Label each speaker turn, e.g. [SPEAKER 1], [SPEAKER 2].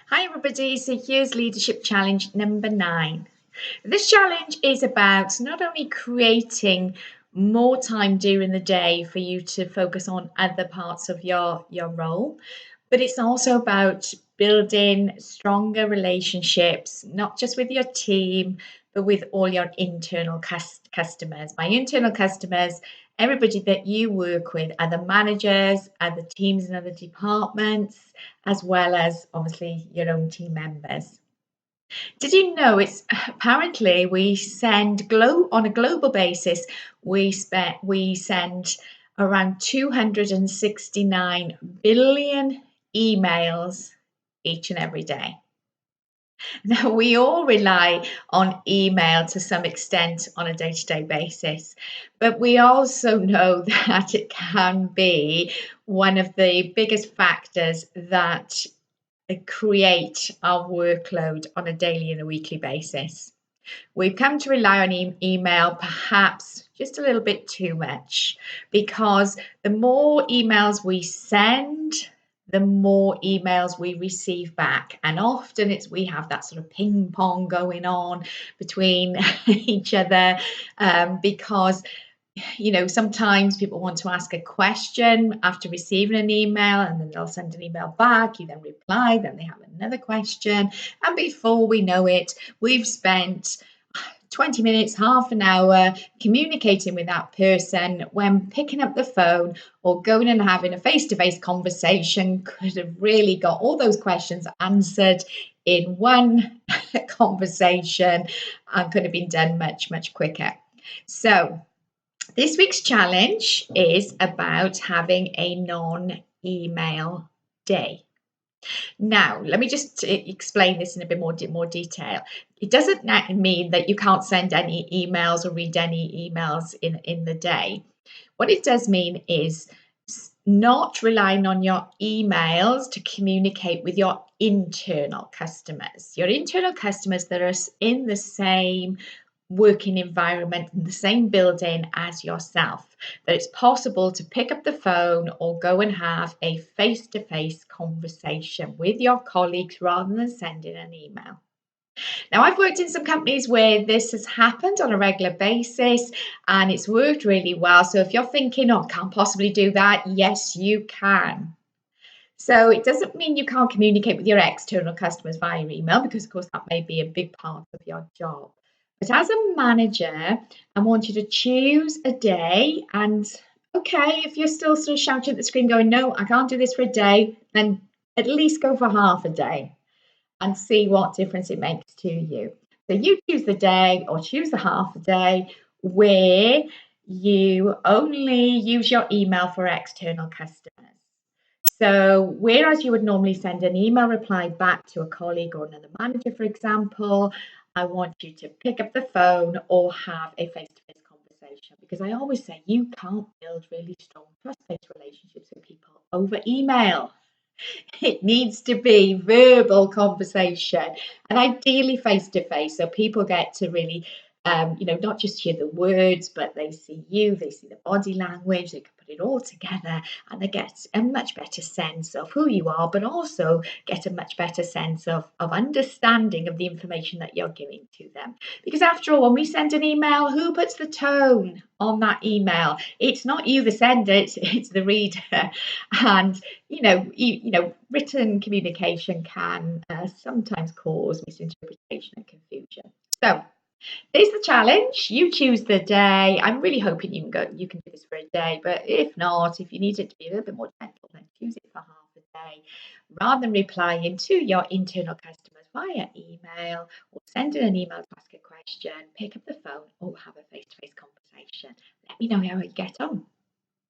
[SPEAKER 1] Hi everybody, so here's leadership challenge number 9. This challenge is about not only creating more time during the day for you to focus on other parts of your role, but it's also about building stronger relationships, not just with your team, but with all your internal customers. By internal customers, everybody that you work with, other managers, other teams and other departments, as well as obviously your own team members. Did you know it's apparently we send on a global basis, we send around 269 billion emails each and every day. Now, we all rely on email to some extent on a day-to-day basis, but we also know that it can be one of the biggest factors that create our workload on a daily and a weekly basis. We've come to rely on email perhaps just a little bit too much, because the more emails we send, the more emails we receive back. And often we have that sort of ping pong going on between each other, because sometimes people want to ask a question after receiving an email, and then they'll send an email back. You then reply, then they have another question. And before we know it, we've spent 20 minutes, half an hour communicating with that person, when picking up the phone or going and having a face-to-face conversation could have really got all those questions answered in one conversation and could have been done much, much quicker. So this week's challenge is about having a non-email day. Now, let me just explain this in a bit more detail. It doesn't mean that you can't send any emails or read any emails in the day. What it does mean is not relying on your emails to communicate with your internal customers. Your internal customers that are in the same working environment, in the same building as yourself, that it's possible to pick up the phone or go and have a face-to-face conversation with your colleagues rather than sending an email. Now, I've worked in some companies where this has happened on a regular basis and it's worked really well. So if you're thinking, oh, I can't possibly do that, yes, you can. So it doesn't mean you can't communicate with your external customers via email, because of course that may be a big part of your job. But as a manager, I want you to choose a day, and okay, if you're still sort of shouting at the screen going, no, I can't do this for a day, then at least go for half a day and see what difference it makes to you. So you choose the day or choose the half a day where you only use your email for external customers. So whereas you would normally send an email reply back to a colleague or another manager, for example, I want you to pick up the phone or have a face-to-face conversation, because I always say you can't build really strong trust-based relationships with people over email. It needs to be verbal conversation, and ideally face-to-face, so people get to really not just hear the words, but they see you, they see the body language, they can put it all together, and they get a much better sense of who you are, but also get a much better sense of understanding of the information that you're giving to them. Because after all, when we send an email, who puts the tone on that email? It's not you, the sender, it's the reader. And written communication can sometimes cause misinterpretation and confusion. So there's the challenge. You choose the day. I'm really hoping you can do this for a day, but if not, if you need it to be a little bit more gentle, then choose it for half a day, rather than replying to your internal customers via email or sending an email to ask a question. Pick up the phone or have a face-to-face conversation. Let me know how you get on.